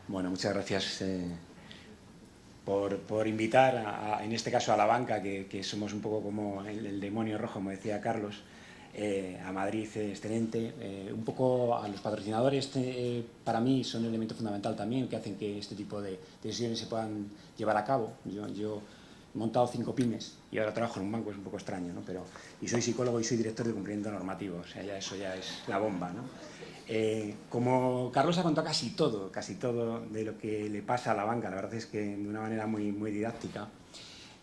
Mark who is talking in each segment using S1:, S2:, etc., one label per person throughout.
S1: Bueno, muchas gracias por invitar, en este caso a la banca, que somos un poco como el demonio rojo, como decía Carlos, a Madrid excelente. Un poco a los patrocinadores, para mí son un elemento fundamental también, que hacen que este tipo de decisiones se puedan llevar a cabo. Yo he montado 5 pymes y ahora trabajo en un banco, es un poco extraño, ¿no? Y soy psicólogo y soy director de cumplimiento normativo, o sea, eso ya es la bomba, ¿no? Como Carlos ha contado casi todo de lo que le pasa a la banca, la verdad es que de una manera muy didáctica,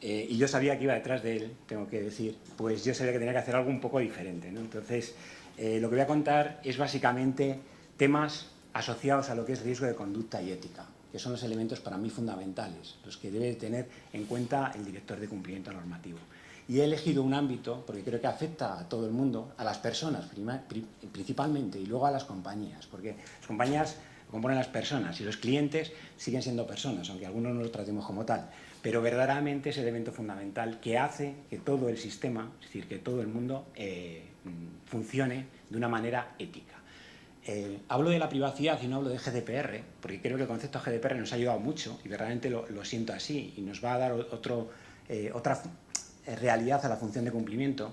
S1: y yo sabía que iba detrás de él, tengo que decir, pues yo sabía que tenía que hacer algo un poco diferente, ¿no? Entonces, lo que voy a contar es básicamente temas asociados a lo que es riesgo de conducta y ética, que son los elementos para mí fundamentales, los que debe tener en cuenta el director de cumplimiento normativo. Y he elegido un ámbito porque creo que afecta a todo el mundo, a las personas principalmente y luego a las compañías, porque las compañías lo componen las personas y los clientes siguen siendo personas, aunque algunos no los tratemos como tal, pero verdaderamente es el elemento fundamental que hace que todo el sistema, es decir, que todo el mundo funcione de una manera ética. Hablo de la privacidad y no hablo de GDPR, porque creo que el concepto GDPR nos ha ayudado mucho y verdaderamente lo siento así y nos va a dar otra realidad a la función de cumplimiento,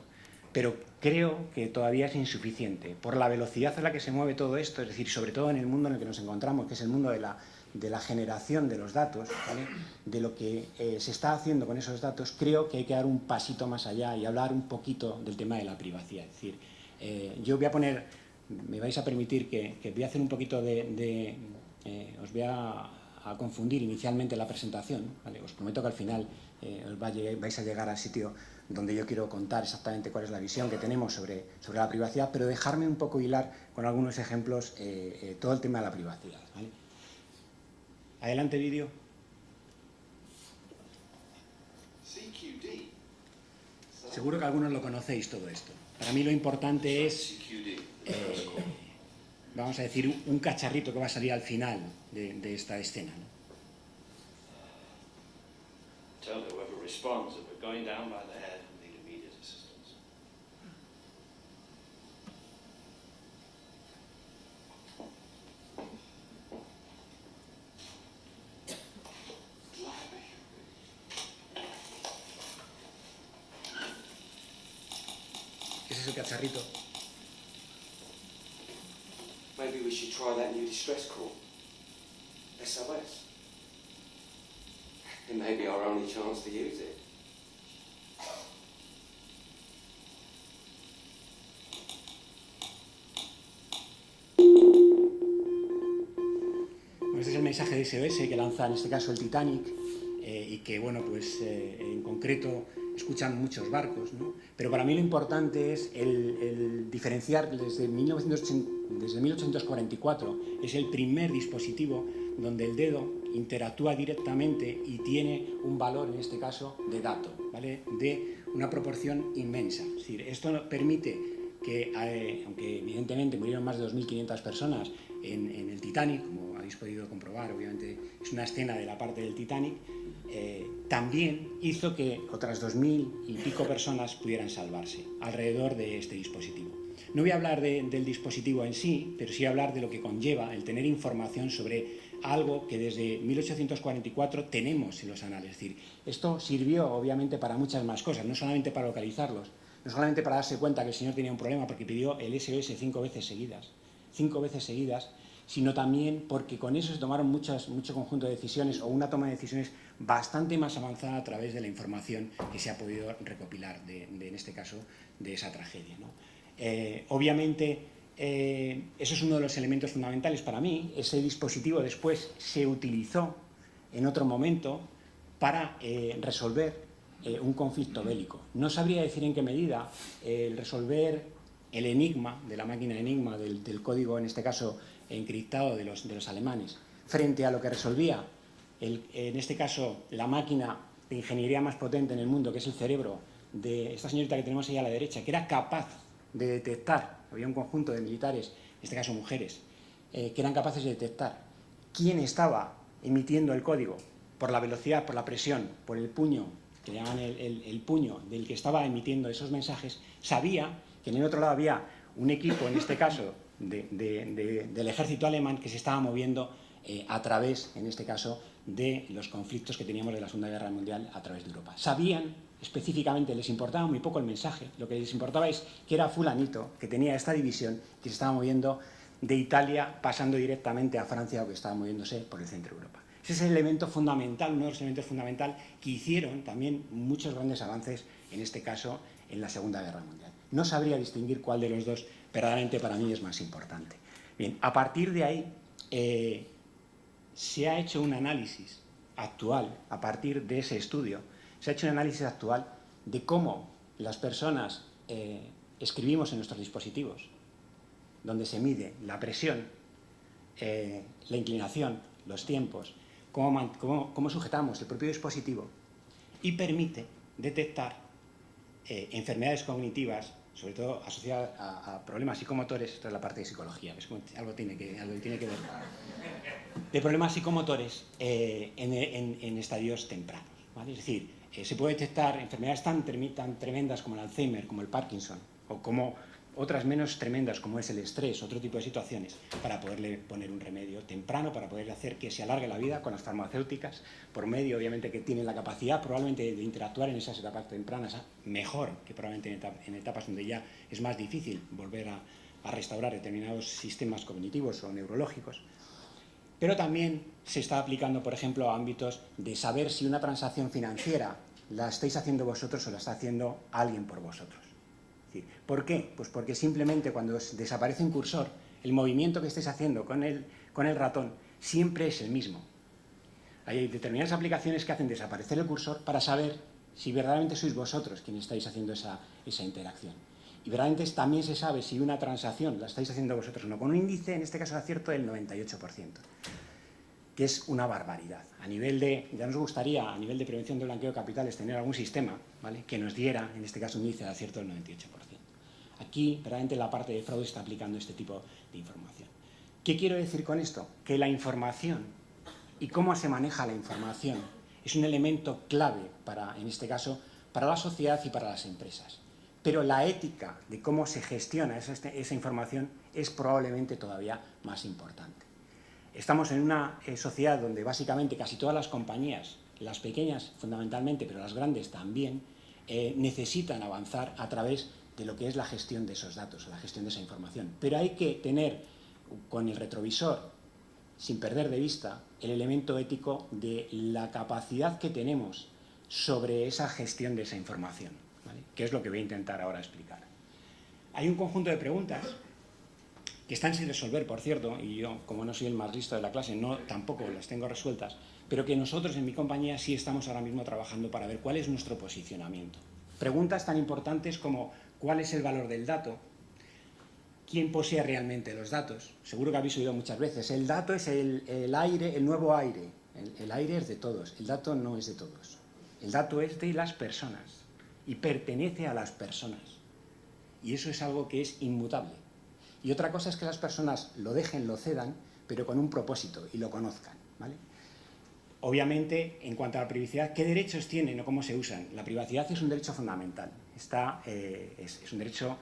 S1: pero creo que todavía es insuficiente por la velocidad a la que se mueve todo esto, es decir, sobre todo en el mundo en el que nos encontramos, que es el mundo de la generación de los datos, ¿vale? De lo que se está haciendo con esos datos. Creo que hay que dar un pasito más allá y hablar un poquito del tema de la privacidad. Es decir, yo voy a poner, me vais a permitir que voy a hacer un poquito os voy a confundir inicialmente la presentación, ¿vale? Os prometo que al final vais a llegar al sitio donde yo quiero contar exactamente cuál es la visión que tenemos sobre la privacidad, pero dejarme un poco hilar con algunos ejemplos todo el tema de la privacidad, ¿vale? Adelante, vídeo. Seguro que algunos lo conocéis todo esto. Para mí lo importante es, vamos a decir, un cacharrito que va a salir al final de esta escena, ¿no?
S2: Tell whoever responds that we're going down by the head and need immediate assistance.
S1: Ese es el cacharrito.
S3: Maybe we should try that new distress call. SOS. It may be our only chance to use it.
S1: Bueno, este es el mensaje de SOS que lanza en este caso el Titanic y que, bueno, pues en concreto escuchan muchos barcos, ¿no? Pero para mí lo importante es el diferenciar desde 1844, es el primer dispositivo donde el dedo interactúa directamente y tiene un valor, en este caso, de dato, ¿vale? De una proporción inmensa. Es decir, esto permite que, aunque evidentemente murieron más de 2.500 personas en el Titanic, como habéis podido comprobar, obviamente es una escena de la parte del Titanic, también hizo que otras 2.000 y pico personas pudieran salvarse alrededor de este dispositivo. No voy a hablar del dispositivo en sí, pero sí hablar de lo que conlleva el tener información sobre algo que desde 1844 tenemos en los anales. Es decir, esto sirvió obviamente para muchas más cosas, no solamente para localizarlos, no solamente para darse cuenta que el señor tenía un problema porque pidió el SOS 5 veces seguidas, sino también porque con eso se tomaron mucho conjunto de decisiones o una toma de decisiones bastante más avanzada a través de la información que se ha podido recopilar en este caso, de esa tragedia, ¿no? Obviamente, eso es uno de los elementos fundamentales para mí. Ese dispositivo después se utilizó en otro momento para resolver un conflicto bélico. No sabría decir en qué medida el resolver el enigma de la máquina Enigma, del código, en este caso, encriptado de los alemanes, frente a lo que resolvía, en este caso, la máquina de ingeniería más potente en el mundo, que es el cerebro de esta señorita que tenemos ahí a la derecha, que era capaz de detectar, había un conjunto de militares, en este caso mujeres, que eran capaces de detectar quién estaba emitiendo el código por la velocidad, por la presión, por el puño, que llaman el puño del que estaba emitiendo esos mensajes, sabía que en el otro lado había un equipo, en este caso del ejército alemán, que se estaba moviendo a través, en este caso, de los conflictos que teníamos de la Segunda Guerra Mundial a través de Europa. Sabían específicamente, les importaba muy poco el mensaje, lo que les importaba es que era fulanito, que tenía esta división, que se estaba moviendo de Italia, pasando directamente a Francia o que estaba moviéndose por el centro de Europa. Ese es el elemento fundamental, uno de los elementos fundamentales que hicieron también muchos grandes avances, en este caso, en la Segunda Guerra Mundial. No sabría distinguir cuál de los dos verdaderamente para mí es más importante. Bien, a partir de ahí se ha hecho un análisis actual, a partir de ese estudio, se ha hecho un análisis actual de cómo las personas escribimos en nuestros dispositivos, donde se mide la presión, la inclinación, los tiempos, cómo sujetamos el propio dispositivo y permite detectar enfermedades cognitivas, sobre todo asociadas a problemas psicomotores. Esto es la parte de psicología, algo tiene que ver, de problemas psicomotores en estadios tempranos, ¿vale? Es decir, se puede detectar enfermedades tan tremendas como el Alzheimer, como el Parkinson, o como otras menos tremendas como es el estrés, otro tipo de situaciones, para poderle poner un remedio temprano, para poder hacer que se alargue la vida con las farmacéuticas, por medio, obviamente, que tienen la capacidad probablemente de interactuar en esas etapas tempranas mejor que probablemente en etapas donde ya es más difícil volver a restaurar determinados sistemas cognitivos o neurológicos. Pero también se está aplicando, por ejemplo, a ámbitos de saber si una transacción financiera la estáis haciendo vosotros o la está haciendo alguien por vosotros. ¿Por qué? Pues porque simplemente cuando desaparece un cursor, el movimiento que estéis haciendo con el ratón siempre es el mismo. Hay determinadas aplicaciones que hacen desaparecer el cursor para saber si verdaderamente sois vosotros quienes estáis haciendo esa interacción. Y verdaderamente también se sabe si una transacción la estáis haciendo vosotros o no, con un índice, en este caso de acierto, del 98%, que es una barbaridad. Ya nos gustaría, a nivel de prevención de blanqueo de capitales, tener algún sistema, ¿vale?, que nos diera, en este caso, un índice de acierto del 98%. Aquí, verdaderamente, la parte de fraude está aplicando este tipo de información. ¿Qué quiero decir con esto? Que la información y cómo se maneja la información es un elemento clave en este caso, para la sociedad y para las empresas. Pero la ética de cómo se gestiona esa información es probablemente todavía más importante. Estamos en una sociedad donde básicamente casi todas las compañías, las pequeñas fundamentalmente, pero las grandes también, necesitan avanzar a través de lo que es la gestión de esos datos, la gestión de esa información. Pero hay que tener con el retrovisor, sin perder de vista, el elemento ético de la capacidad que tenemos sobre esa gestión de esa información, ¿vale?, que es lo que voy a intentar ahora explicar. Hay un conjunto de preguntas que están sin resolver, por cierto, y yo, como no soy el más listo de la clase, tampoco las tengo resueltas, pero que nosotros en mi compañía sí estamos ahora mismo trabajando para ver cuál es nuestro posicionamiento. Preguntas tan importantes como ¿cuál es el valor del dato? ¿Quién posee realmente los datos? Seguro que habéis oído muchas veces. El dato es el aire, el nuevo aire. El aire es de todos, el dato no es de todos. El dato es de las personas y pertenece a las personas. Y eso es algo que es inmutable. Y otra cosa es que las personas lo dejen, lo cedan, pero con un propósito y lo conozcan, ¿vale? Obviamente, en cuanto a la privacidad, ¿qué derechos tienen o cómo se usan? La privacidad es un derecho fundamental, es un derecho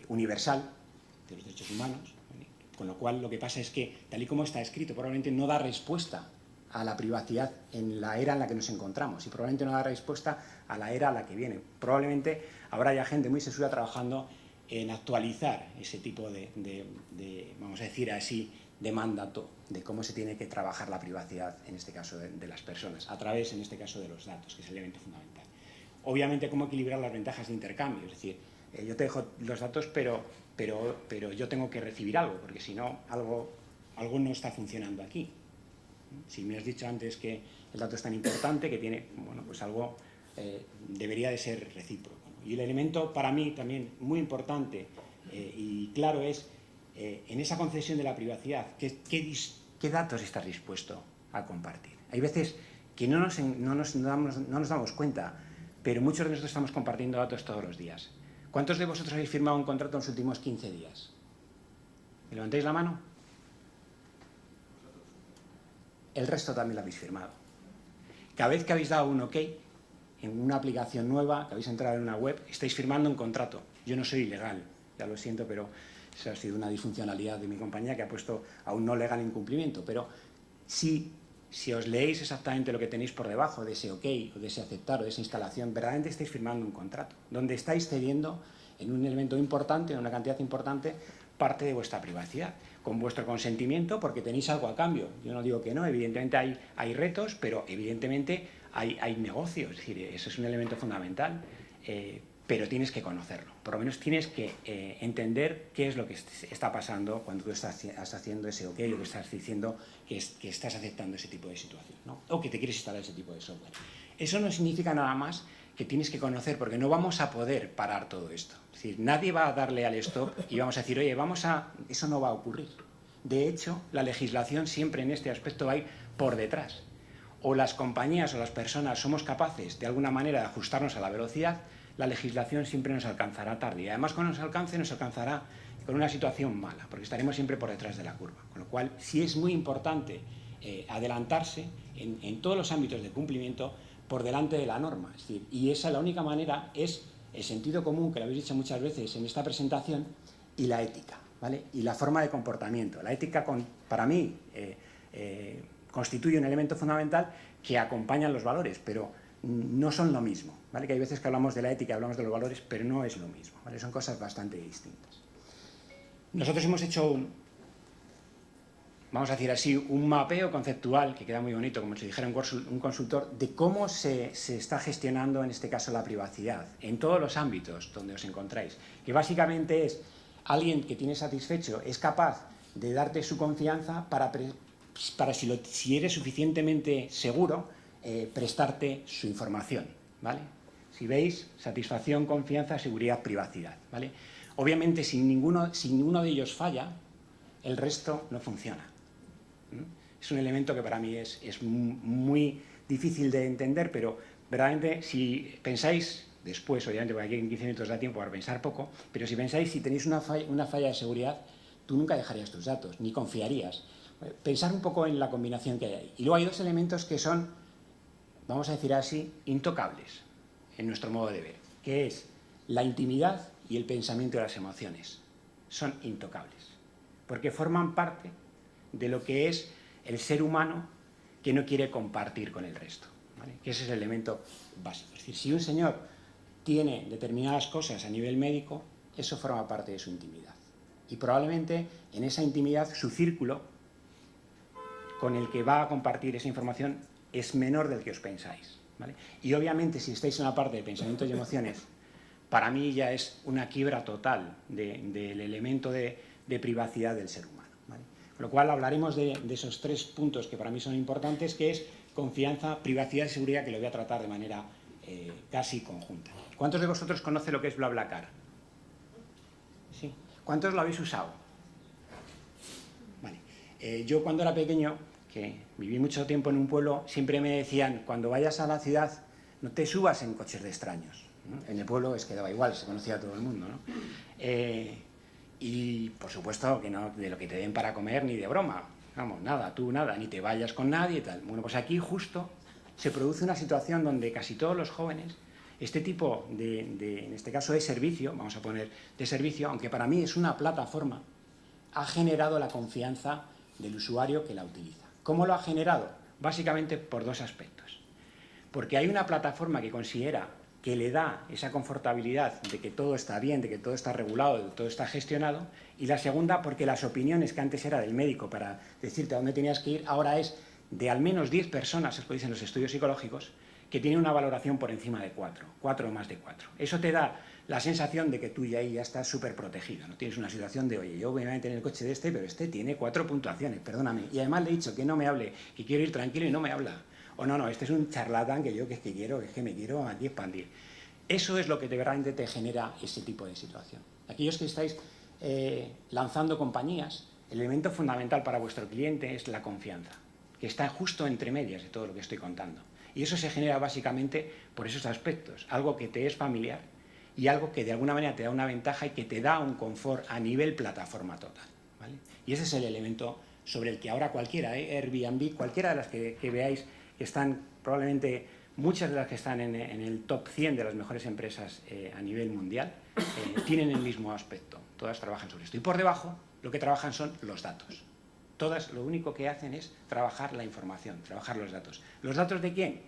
S1: universal de los derechos humanos, ¿vale? Con lo cual lo que pasa es que, tal y como está escrito, probablemente no da respuesta a la privacidad en la era en la que nos encontramos y probablemente no da respuesta a la era a la que viene. Probablemente habrá ya gente muy sesuda trabajando en actualizar ese tipo de vamos a decir así, de mandato de cómo se tiene que trabajar la privacidad, en este caso de las personas, a través, en este caso, de los datos, que es el elemento fundamental. Obviamente, cómo equilibrar las ventajas de intercambio, es decir, yo te dejo los datos, pero yo tengo que recibir algo, porque si no, algo no está funcionando aquí. Si me has dicho antes que el dato es tan importante, que tiene, bueno, pues algo debería de ser recíproco, ¿no? Y el elemento, para mí, también muy importante y claro es, en esa concesión de la privacidad, ¿qué datos estás dispuesto a compartir? Hay veces que no nos damos cuenta, pero muchos de nosotros estamos compartiendo datos todos los días. ¿Cuántos de vosotros habéis firmado un contrato en los últimos 15 días? ¿Me levantáis la mano? El resto también lo habéis firmado. Cada vez que habéis dado un OK en una aplicación nueva, que habéis entrado en una web, estáis firmando un contrato. Yo no soy ilegal, ya lo siento, pero Eso ha sido una disfuncionalidad de mi compañía que ha puesto a un no legal incumplimiento. Pero si os leéis exactamente lo que tenéis por debajo de ese OK o de ese aceptar o de esa instalación, verdaderamente estáis firmando un contrato, donde estáis cediendo en un elemento importante, en una cantidad importante, parte de vuestra privacidad, con vuestro consentimiento, porque tenéis algo a cambio. Yo no digo que no, evidentemente hay retos, pero evidentemente hay negocios, es decir, eso es un elemento fundamental, pero tienes que conocerlo. Por lo menos tienes que entender qué es lo que está pasando cuando tú estás haciendo ese OK, o que estás diciendo que estás aceptando ese tipo de situación, ¿no? O que te quieres instalar ese tipo de software. Eso no significa nada más que tienes que conocer, porque no vamos a poder parar todo esto. Es decir, nadie va a darle al stop y vamos a decir, oye, eso no va a ocurrir. De hecho, la legislación siempre en este aspecto va a ir por detrás. O las compañías o las personas somos capaces, de alguna manera, de ajustarnos a la velocidad, la legislación siempre nos alcanzará tarde. Y además, cuando nos alcanzará con una situación mala, porque estaremos siempre por detrás de la curva. Con lo cual, sí es muy importante adelantarse en todos los ámbitos de cumplimiento por delante de la norma. Es decir, y esa la única manera es el sentido común, que lo habéis dicho muchas veces en esta presentación, y la ética, ¿vale? Y la forma de comportamiento. La ética, para mí, constituye un elemento fundamental que acompaña los valores, pero no son lo mismo, ¿vale? Que hay veces que hablamos de la ética, hablamos de los valores, pero no es lo mismo, ¿vale? Son cosas bastante distintas. Nosotros hemos hecho vamos a decir así, un mapeo conceptual, que queda muy bonito, como si dijera un consultor, de cómo se está gestionando, en este caso, la privacidad, en todos los ámbitos donde os encontráis. Que básicamente es alguien que tiene satisfecho, es capaz de darte su confianza para si eres suficientemente seguro, prestarte su información, ¿vale? Si veis, satisfacción, confianza, seguridad, privacidad, ¿vale? Obviamente, si ninguno de ellos falla, el resto no funciona. Es un elemento que para mí es muy difícil de entender, pero verdaderamente si pensáis, después, obviamente, porque aquí en 15 minutos da tiempo para pensar poco, pero si pensáis, si tenéis una falla de seguridad, tú nunca dejarías tus datos, ni confiarías. Pensar un poco en la combinación que hay ahí. Y luego hay dos elementos que son, vamos a decir así, intocables en nuestro modo de ver, que es la intimidad y el pensamiento de las emociones. Son intocables, porque forman parte de lo que es el ser humano que no quiere compartir con el resto, ¿vale? Que ese es el elemento básico. Es decir, si un señor tiene determinadas cosas a nivel médico, eso forma parte de su intimidad. Y probablemente en esa intimidad su círculo con el que va a compartir esa información es menor del que os pensáis, ¿vale? Y obviamente si estáis en la parte de pensamientos y emociones, para mí ya es una quiebra total del elemento de privacidad del ser humano, ¿vale? Con lo cual hablaremos de esos tres puntos que para mí son importantes, que es confianza, privacidad y seguridad, que lo voy a tratar de manera casi conjunta. ¿Cuántos de vosotros conocen lo que es BlaBlaCar? ¿Sí? ¿Cuántos lo habéis usado? Vale. Yo cuando era pequeño, que viví mucho tiempo en un pueblo, siempre me decían, cuando vayas a la ciudad, no te subas en coches de extraños, ¿no? En el pueblo es que daba igual, se conocía a todo el mundo, ¿no? Y, por supuesto, que no de lo que te den para comer ni de broma. Vamos, nada, tú nada, ni te vayas con nadie y tal. Bueno, pues aquí justo se produce una situación donde casi todos los jóvenes, este tipo en este caso de servicio, vamos a poner de servicio, aunque para mí es una plataforma, ha generado la confianza del usuario que la utiliza. ¿Cómo lo ha generado? Básicamente por dos aspectos. Porque hay una plataforma que considera que le da esa confortabilidad de que todo está bien, de que todo está regulado, de que todo está gestionado, y la segunda porque las opiniones que antes era del médico para decirte a dónde tenías que ir, ahora es de al menos 10 personas, eso lo dicen los estudios psicológicos, que tienen una valoración por encima de 4 o más de 4. Eso te da la sensación de que tú ya estás súper protegido, ¿no? Tienes una situación de, oye, yo voy a tener el coche de este, pero este tiene 4 puntuaciones, perdóname, y además le he dicho que no me hable, que quiero ir tranquilo y no me habla. O no, este es un charlatán que yo que es que me quiero aquí expandir. Eso es lo que verdaderamente te genera ese tipo de situación. Aquellos que estáis lanzando compañías, el elemento fundamental para vuestro cliente es la confianza, que está justo entre medias de todo lo que estoy contando. Y eso se genera básicamente por esos aspectos, algo que te es familiar y algo que de alguna manera te da una ventaja y que te da un confort a nivel plataforma total, ¿vale? Y ese es el elemento sobre el que ahora cualquiera, Airbnb, cualquiera de las que veáis, que están probablemente muchas de las que están en el top 100 de las mejores empresas a nivel mundial, tienen el mismo aspecto, todas trabajan sobre esto. Y por debajo lo que trabajan son los datos. Todas lo único que hacen es trabajar la información, trabajar los datos. ¿Los datos de quién?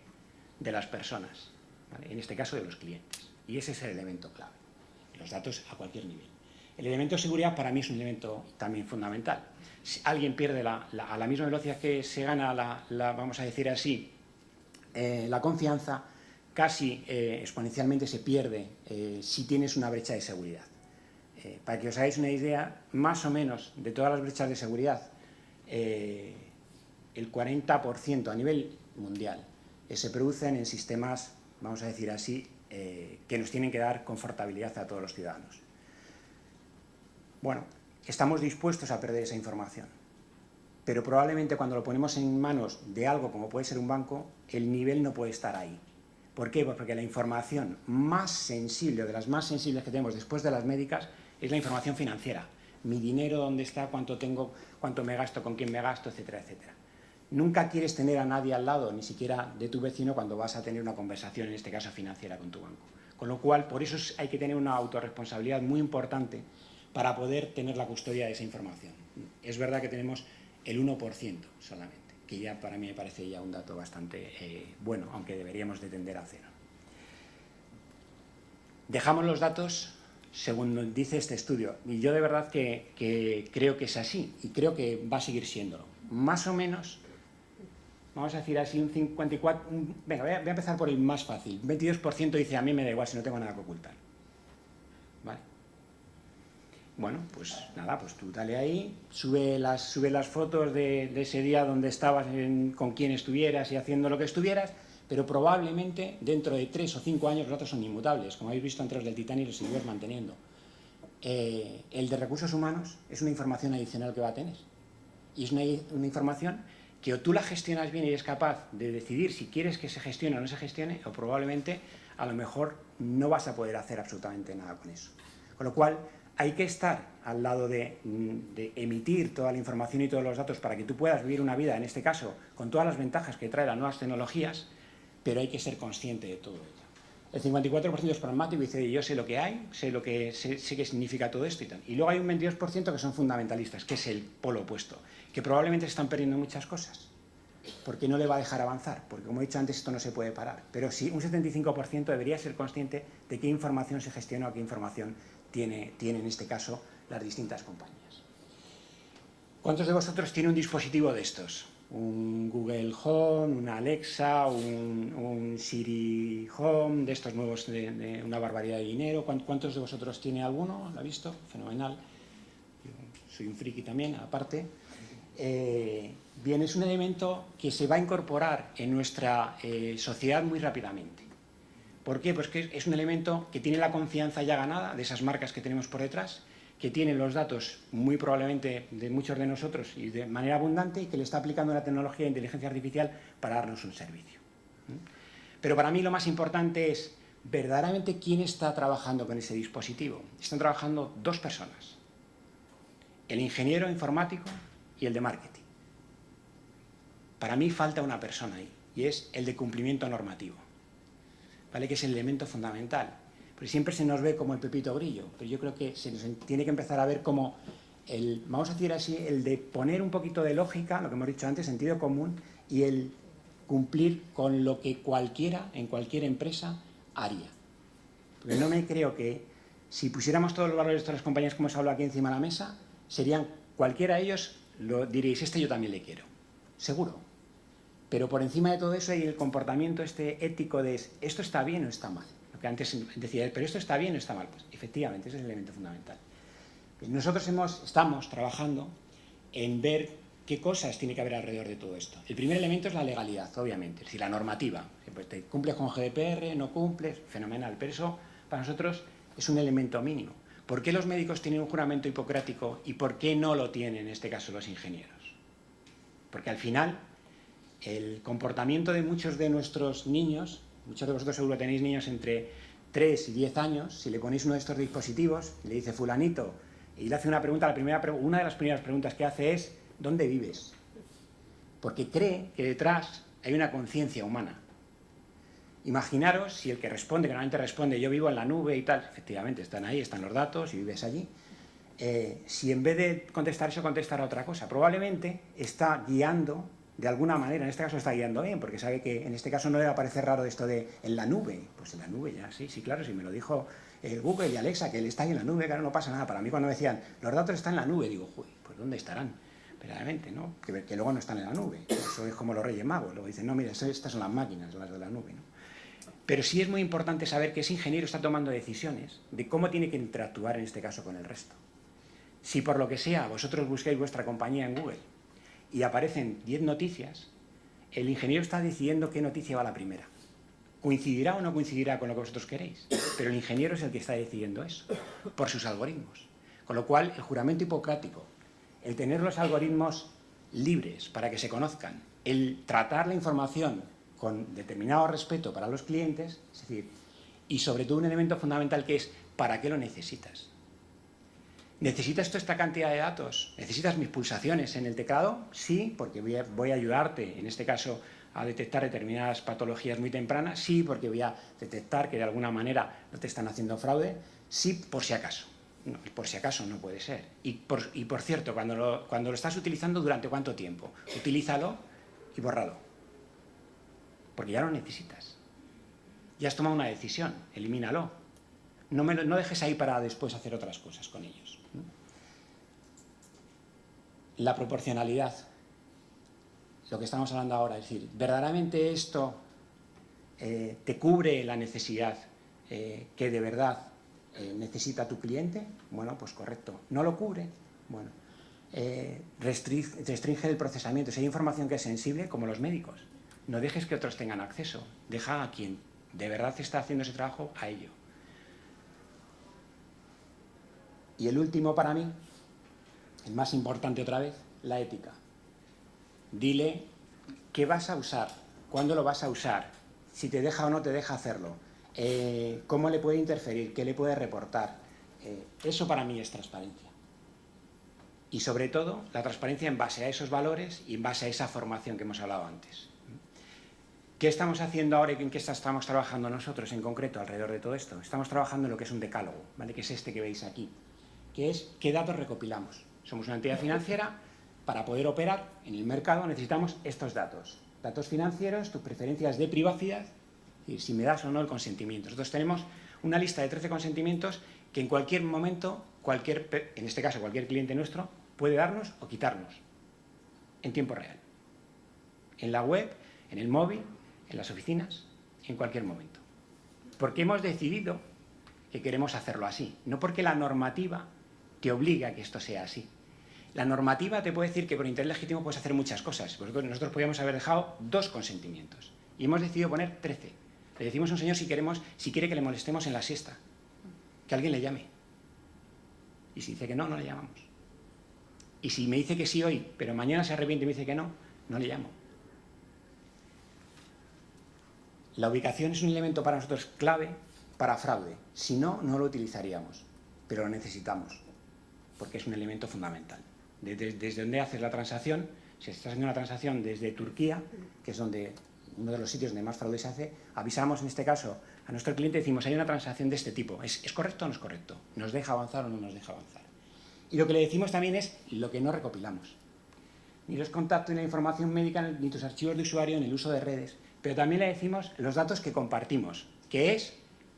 S1: De las personas, ¿vale? En este caso de los clientes. Y ese es el elemento clave, los datos a cualquier nivel. El elemento de seguridad para mí es un elemento también fundamental. Si alguien pierde a la misma velocidad que se gana vamos a decir así, la confianza, casi exponencialmente se pierde si tienes una brecha de seguridad. Para que os hagáis una idea, más o menos de todas las brechas de seguridad, el 40% a nivel mundial se producen en sistemas, vamos a decir así, que nos tienen que dar confortabilidad a todos los ciudadanos. Bueno, estamos dispuestos a perder esa información, pero probablemente cuando lo ponemos en manos de algo como puede ser un banco, el nivel no puede estar ahí. ¿Por qué? Pues porque la información más sensible, o de las más sensibles que tenemos después de las médicas, es la información financiera. Mi dinero, dónde está, cuánto tengo, cuánto me gasto, con quién me gasto, etcétera, etcétera. Nunca quieres tener a nadie al lado, ni siquiera de tu vecino, cuando vas a tener una conversación, en este caso financiera, con tu banco. Con lo cual, por eso hay que tener una autorresponsabilidad muy importante para poder tener la custodia de esa información. Es verdad que tenemos el 1% solamente, que ya para mí me parece ya un dato bastante bueno, aunque deberíamos de tender a cero. Dejamos los datos según dice este estudio, y yo de verdad que creo que es así, y creo que va a seguir siéndolo. Más o menos, vamos a decir así, un 54%, venga, voy a empezar por el más fácil, un 22% dice, a mí me da igual si no tengo nada que ocultar. ¿Vale? Bueno, pues nada, pues tú dale ahí, sube las fotos de ese día donde estabas, con quién estuvieras y haciendo lo que estuvieras, pero probablemente dentro de 3 o 5 años los datos son inmutables, como habéis visto antes del Titanic, los seguimos manteniendo. El de recursos humanos es una información adicional que va a tener, y es una información que o tú la gestionas bien y eres capaz de decidir si quieres que se gestione o no se gestione, o probablemente a lo mejor no vas a poder hacer absolutamente nada con eso. Con lo cual, hay que estar al lado de emitir toda la información y todos los datos para que tú puedas vivir una vida, en este caso, con todas las ventajas que trae las nuevas tecnologías, pero hay que ser consciente de todo ello. El 54% es pragmático y dice, yo sé lo que hay, sé qué significa todo esto y tal. Y luego hay un 22% que son fundamentalistas, que es el polo opuesto, que probablemente se están perdiendo muchas cosas, porque no le va a dejar avanzar, porque como he dicho antes, esto no se puede parar. Pero sí, un 75% debería ser consciente de qué información se gestiona o qué información tiene en este caso las distintas compañías. ¿Cuántos de vosotros tienen un dispositivo de estos? Un Google Home, una Alexa, un Siri Home, de estos nuevos de una barbaridad de dinero. ¿Cuántos de vosotros tiene alguno? ¿Lo ha visto? Fenomenal. Yo soy un friki también, aparte. Bien, es un elemento que se va a incorporar en nuestra sociedad muy rápidamente. ¿Por qué? Pues que es un elemento que tiene la confianza ya ganada de esas marcas que tenemos por detrás, que tiene los datos muy probablemente de muchos de nosotros y de manera abundante, y que le está aplicando la tecnología de inteligencia artificial para darnos un servicio. Pero para mí lo más importante es verdaderamente quién está trabajando con ese dispositivo. Están trabajando dos personas, el ingeniero informático y el de marketing. Para mí falta una persona ahí, y es el de cumplimiento normativo, ¿vale? Que es el elemento fundamental. Porque siempre se nos ve como el Pepito Grillo, pero yo creo que se nos tiene que empezar a ver como vamos a decir así, el de poner un poquito de lógica, lo que hemos dicho antes, sentido común, y el cumplir con lo que cualquiera, en cualquier empresa, haría. Porque no me creo que si pusiéramos todos los valores de todas las compañías que hemos hablado aquí encima de la mesa, serían cualquiera de ellos, lo diréis, este yo también le quiero, seguro. Pero por encima de todo eso hay el comportamiento ético de esto está bien o está mal. Lo que antes decía, pero esto está bien o está mal. Pues efectivamente, ese es el elemento fundamental. Nosotros estamos trabajando en ver qué cosas tiene que haber alrededor de todo esto. El primer elemento es la legalidad, obviamente, es decir, la normativa. Pues te cumples con GDPR, no cumples, fenomenal. Pero eso para nosotros es un elemento mínimo. ¿Por qué los médicos tienen un juramento hipocrático y por qué no lo tienen, en este caso, los ingenieros? Porque al final el comportamiento de muchos de nuestros niños, muchos de vosotros seguro tenéis niños entre 3 y 10 años, si le ponéis uno de estos dispositivos y le dice fulanito, y le hace una pregunta, una de las primeras preguntas que hace es ¿dónde vives? Porque cree que detrás hay una conciencia humana. Imaginaros si el que responde, que normalmente responde yo vivo en la nube y tal, efectivamente están ahí, están los datos y vives allí, si en vez de contestar eso contestara otra cosa, probablemente está guiando de alguna manera, en este caso está guiando bien, porque sabe que en este caso no le va a parecer raro esto de en la nube, pues en la nube ya, sí, claro, si me lo dijo Google y Alexa que él está ahí en la nube, claro, no pasa nada. Para mí cuando me decían los datos están en la nube, digo, uy, pues ¿dónde estarán? Verdaderamente, ¿no? Que luego no están en la nube, eso es como los Reyes Magos, luego dicen, no, mira, estas son las máquinas, las de la nube, ¿no? Pero sí es muy importante saber que ese ingeniero está tomando decisiones de cómo tiene que interactuar en este caso con el resto. Si por lo que sea vosotros busquéis vuestra compañía en Google y aparecen 10 noticias, el ingeniero está decidiendo qué noticia va a la primera. Coincidirá o no coincidirá con lo que vosotros queréis, pero el ingeniero es el que está decidiendo eso, por sus algoritmos. Con lo cual, el juramento hipocrático, el tener los algoritmos libres para que se conozcan, el tratar la información con determinado respeto para los clientes, es decir, y sobre todo un elemento fundamental que es ¿para qué lo necesitas? ¿Necesitas toda esta cantidad de datos? ¿Necesitas mis pulsaciones en el teclado? Sí, porque voy a ayudarte, en este caso, a detectar determinadas patologías muy tempranas. Sí, porque voy a detectar que de alguna manera no te están haciendo fraude. Sí, por si acaso. No, por si acaso no puede ser. Y por cierto, cuando lo estás utilizando, ¿durante cuánto tiempo? Utilízalo y bórralo. Porque ya lo necesitas. Ya has tomado una decisión, elimínalo. No dejes ahí para después hacer otras cosas con ellos. La proporcionalidad, lo que estamos hablando ahora, es decir, ¿verdaderamente esto te cubre la necesidad que de verdad necesita tu cliente? Bueno, pues correcto. ¿No lo cubre? Bueno, restringe el procesamiento. Si hay información que es sensible, como los médicos, no dejes que otros tengan acceso. Deja a quien de verdad está haciendo ese trabajo a ello. Y el último para mí, el más importante otra vez, la ética. Dile qué vas a usar, cuándo lo vas a usar, si te deja o no te deja hacerlo, cómo le puede interferir, qué le puede reportar. Eso para mí es transparencia. Y sobre todo, la transparencia en base a esos valores y en base a esa formación que hemos hablado antes. ¿Qué estamos haciendo ahora y en qué estamos trabajando nosotros en concreto alrededor de todo esto? Estamos trabajando en lo que es un decálogo, ¿vale? Que es este que veis aquí, que es qué datos recopilamos. Somos una entidad financiera, para poder operar en el mercado necesitamos estos datos. Datos financieros, tus preferencias de privacidad, y si me das o no el consentimiento. Nosotros tenemos una lista de 13 consentimientos que en cualquier momento, en este caso cualquier cliente nuestro, puede darnos o quitarnos en tiempo real. En la web, en el móvil, en las oficinas, en cualquier momento. Porque hemos decidido que queremos hacerlo así, no porque la normativa te obliga a que esto sea así. La normativa te puede decir que por interés legítimo puedes hacer muchas cosas. Nosotros podríamos haber dejado 2 consentimientos y hemos decidido poner 13. Le decimos a un señor si quiere que le molestemos en la siesta, que alguien le llame. Y si dice que no, no le llamamos. Y si me dice que sí hoy, pero mañana se arrepiente y me dice que no, no le llamo. La ubicación es un elemento para nosotros clave para fraude. Si no, no lo utilizaríamos, pero lo necesitamos, porque es un elemento fundamental. Desde donde haces la transacción, si estás haciendo una transacción desde Turquía, que es uno de los sitios donde más fraude se hace, avisamos en este caso a nuestro cliente y decimos, hay una transacción de este tipo, ¿es correcto o no es correcto? ¿Nos deja avanzar o no nos deja avanzar? Y lo que le decimos también es lo que no recopilamos. Ni los contactos, ni la información médica, ni tus archivos de usuario, ni el uso de redes, pero también le decimos los datos que compartimos, que es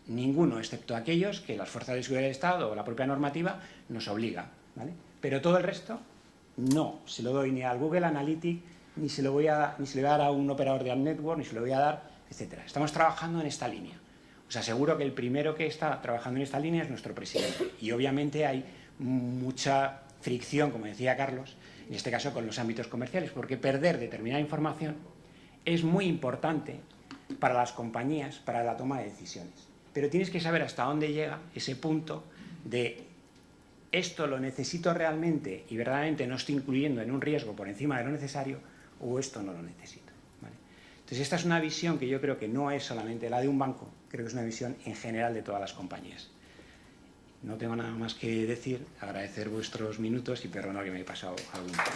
S1: ninguno, excepto aquellos que las fuerzas de seguridad del Estado o la propia normativa nos obliga, ¿vale? Pero todo el resto no se lo doy ni al Google Analytics, ni se lo voy a dar a un operador de ad network, ni se lo voy a dar, etc. Estamos trabajando en esta línea. Os aseguro que el primero que está trabajando en esta línea es nuestro presidente. Y obviamente hay mucha fricción, como decía Carlos, en este caso con los ámbitos comerciales, porque perder determinada información es muy importante para las compañías, para la toma de decisiones. Pero tienes que saber hasta dónde llega ese punto de esto lo necesito realmente y verdaderamente no estoy incluyendo en un riesgo por encima de lo necesario, o esto no lo necesito, ¿vale? Entonces esta es una visión que yo creo que no es solamente la de un banco, creo que es una visión en general de todas las compañías. No tengo nada más que decir, agradecer vuestros minutos y perdonar que me he pasado algún minuto.